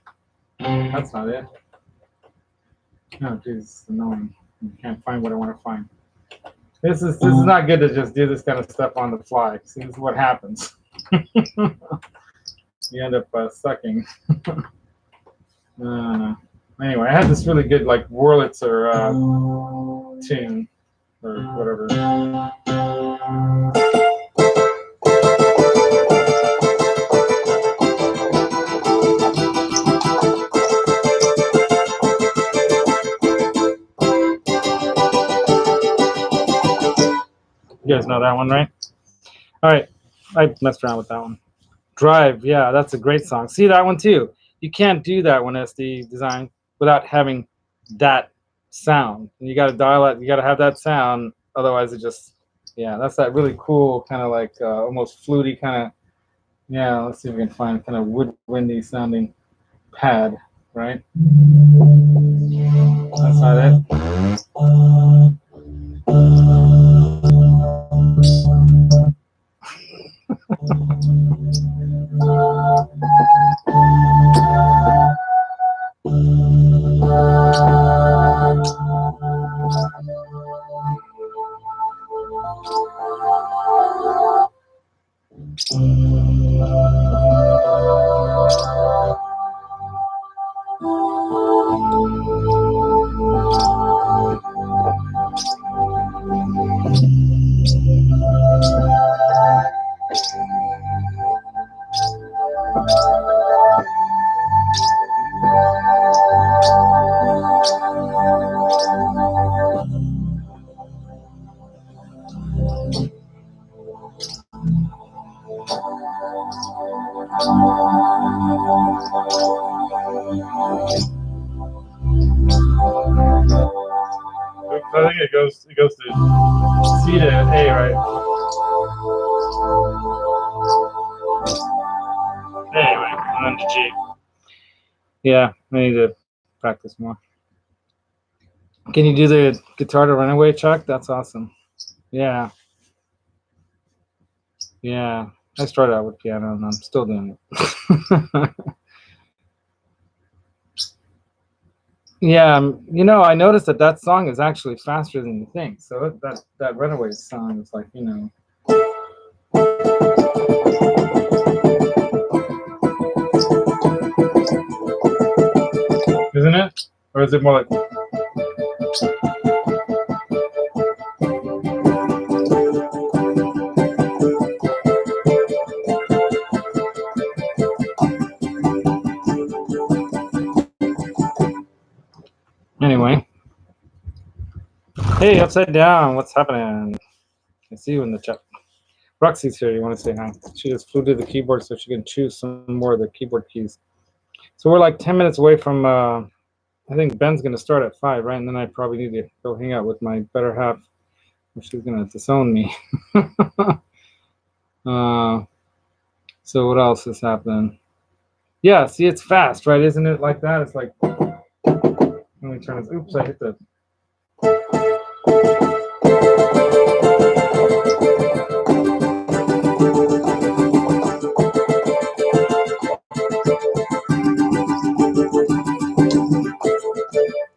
That's not it. Oh, geez, it's annoying. I can't find what I want to find. This is not good to just do this kind of stuff on the fly. See, this is what happens. You end up sucking. Anyway, I had this really good like Wurlitzer tune or whatever. know that one, right? All right. I messed around with that one. Drive, yeah, that's a great song. See that one too. You can't do that one SD design without having that sound. You got to dial it. You got to have that sound. Otherwise, it just, yeah, that's that really cool kind of like almost fluty kind of. Yeah, let's see if we can find kind of woodwindy sounding pad, right? That's not it. I think it goes to C to A, right? Anyway, and then to G. Yeah, I need to practice more. Can you do the guitar to Runaway, Chuck? That's awesome. Yeah. Yeah. I started out with piano and I'm still doing it. Yeah, you know, I noticed that song is actually faster than you think. So that Runaway song is like, you know. Isn't it? Or is it more like. Anyway. Hey, Upside Down, what's happening? I see you in the chat. Roxy's here. You want to say hi? She just flew to the keyboard so she can choose some more of the keyboard keys. So we're like 10 minutes away from, I think Ben's going to start at 5, right? And then I probably need to go hang out with my better half. She's going to disown me. So what else is happening? Yeah, see, it's fast, right? Isn't it like that? It's like, let me turn this. Oops, I hit the.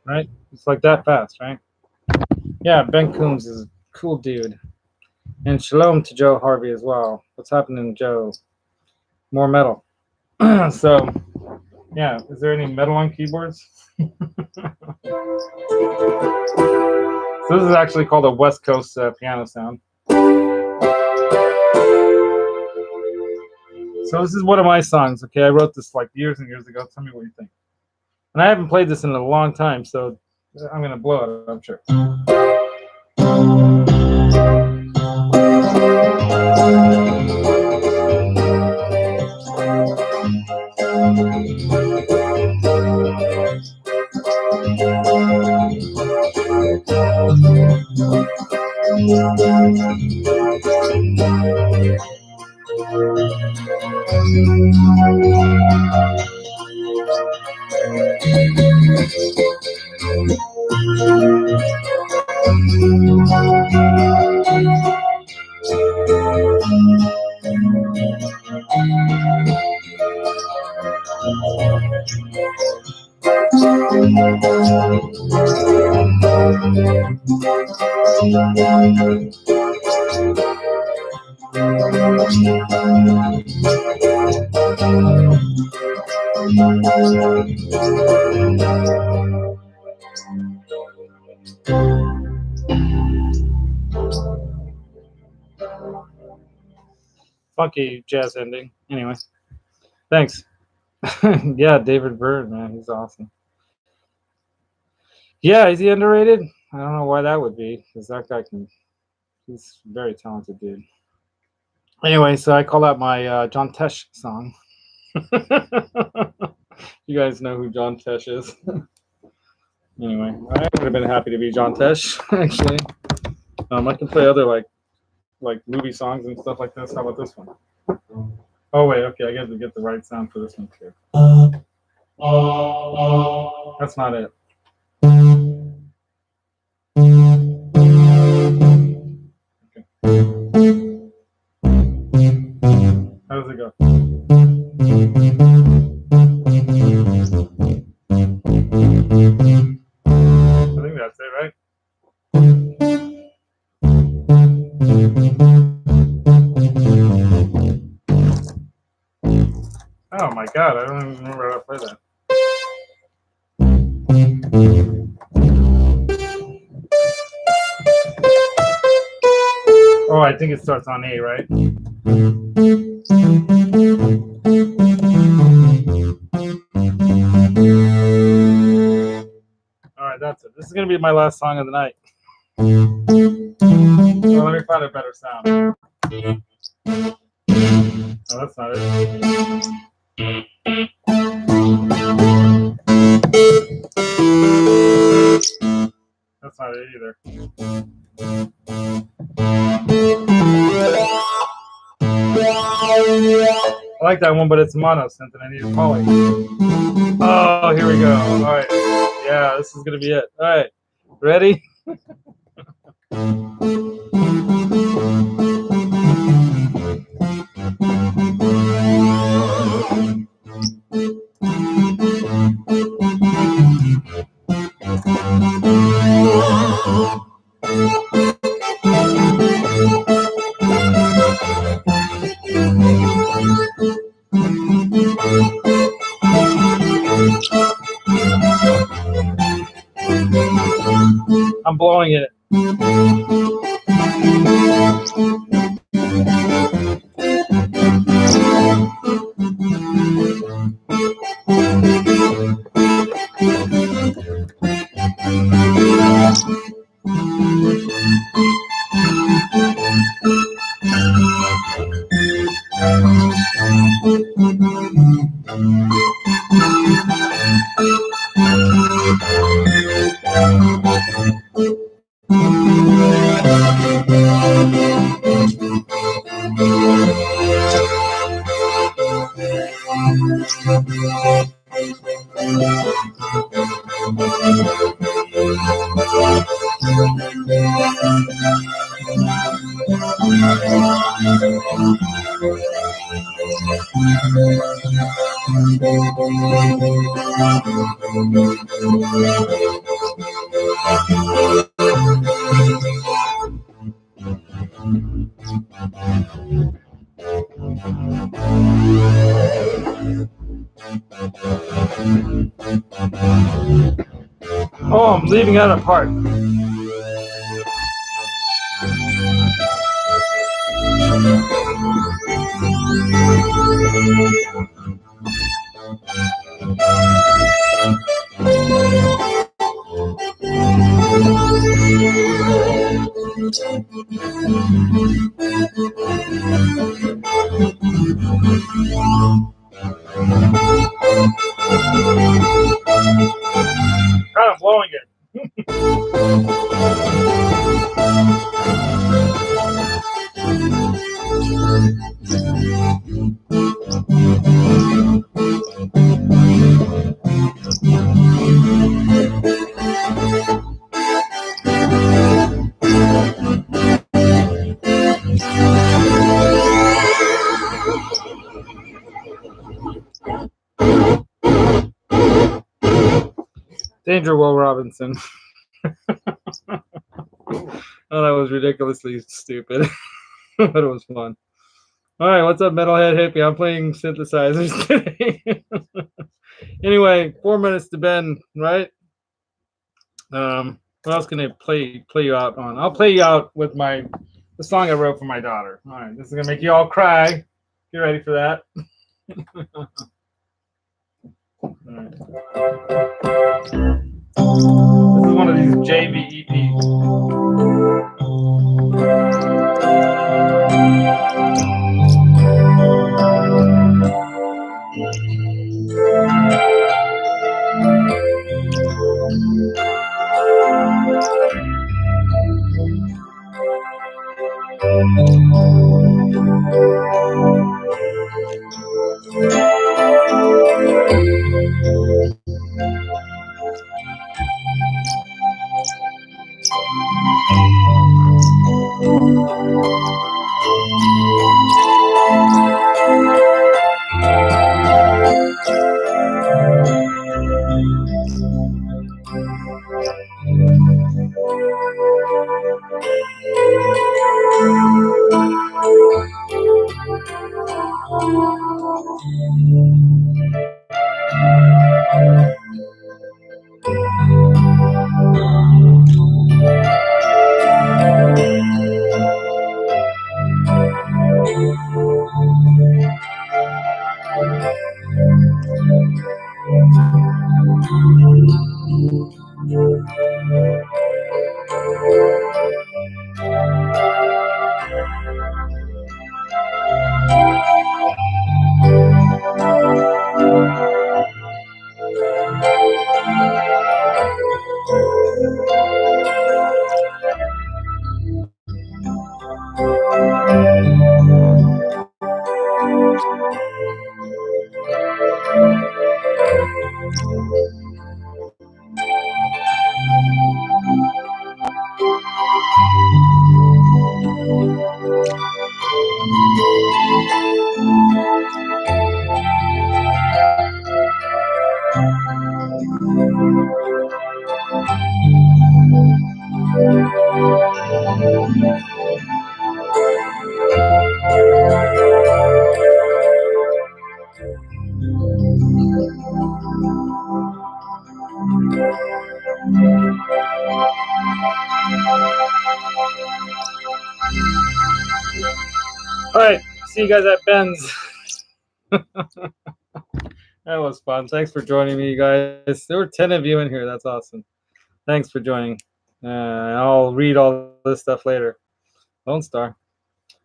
Right? It's like that fast, right? Yeah, Ben Coombs is a cool dude. And shalom to Joe Harvey as well. What's happening, Joe? More metal. So, yeah, is there any metal on keyboards? So this is actually called a West Coast piano sound. So this is one of my songs, okay? I wrote this like years and years ago. Tell me what you think. And I haven't played this in a long time, so I'm going to blow it, I'm sure. Funky jazz ending. Anyway, thanks. Yeah, David Byrne, man, he's awesome. Yeah, is he underrated? I don't know why that would be, because that guy can He's a very talented dude. Anyway, so I call that my John Tesh song. You guys know who John Tesh is. Anyway, I would have been happy to be John Tesh, actually. I can play other like movie songs and stuff like this. How about this one? Oh wait, okay, I got to get the right sound for this one too. That's not it. How does it go? I think that's it, right? Oh my god, I don't even remember how to play that. Oh, I think it starts on A, right? Alright, that's it. This is going to be my last song of the night. Oh, let me find a better sound. Oh, that's not it. That's not it either. I like that one, but it's mono synth and I need a poly. Oh, here we go. All right. Yeah, this is going to be it. All right. Ready? I'm blowing it. Oh, I'm leaving out a part. Kind of blowing it. Danger, Will Robinson. Oh, that was ridiculously stupid, but it was fun. All right, what's up, Metalhead Hippie? I'm playing synthesizers today. Anyway, 4 minutes to Ben, right? What else can I play you out on? I'll play you out with the song I wrote for my daughter. All right, this is gonna make you all cry. Get ready for that. All right. This is one of these JV EPs. All right, see you guys at Ben's. That was fun. Thanks for joining me, you guys. There were 10 of you in here. That's awesome. Thanks for joining. I'll read all this stuff later. Lone Star.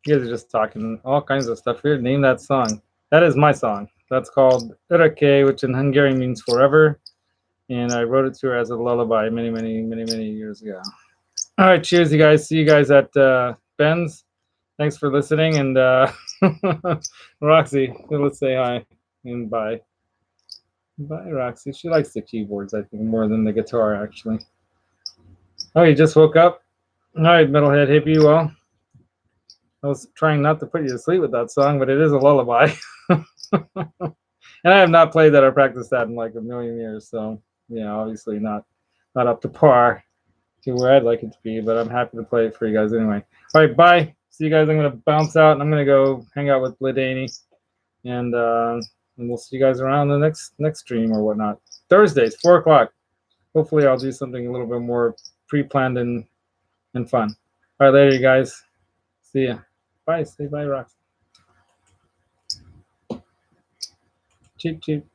You guys are just talking all kinds of stuff here. Name that song. That is my song. That's called Örökké, which in Hungarian means forever. And I wrote it to her as a lullaby many years ago. All right, cheers, you guys. See you guys at Ben's. Thanks for listening. And Roxy, let's say hi and bye. Bye, Roxy. She likes the keyboards, I think, more than the guitar, actually. Oh, you just woke up? All right, Metalhead hippie. Well, I was trying not to put you to sleep with that song, but it is a lullaby. And I have not played that or practiced that in like a million years. So, yeah, obviously not up to par to where I'd like it to be, but I'm happy to play it for you guys anyway. All right, bye. See you guys. I'm going to bounce out and I'm going to go hang out with Ladani. And we'll see you guys around the next stream or whatnot. Thursdays, 4 o'clock. Hopefully I'll do something a little bit more pre-planned and fun. All right, later, you guys. See ya. Bye. Say bye, Rox. Cheep, cheep.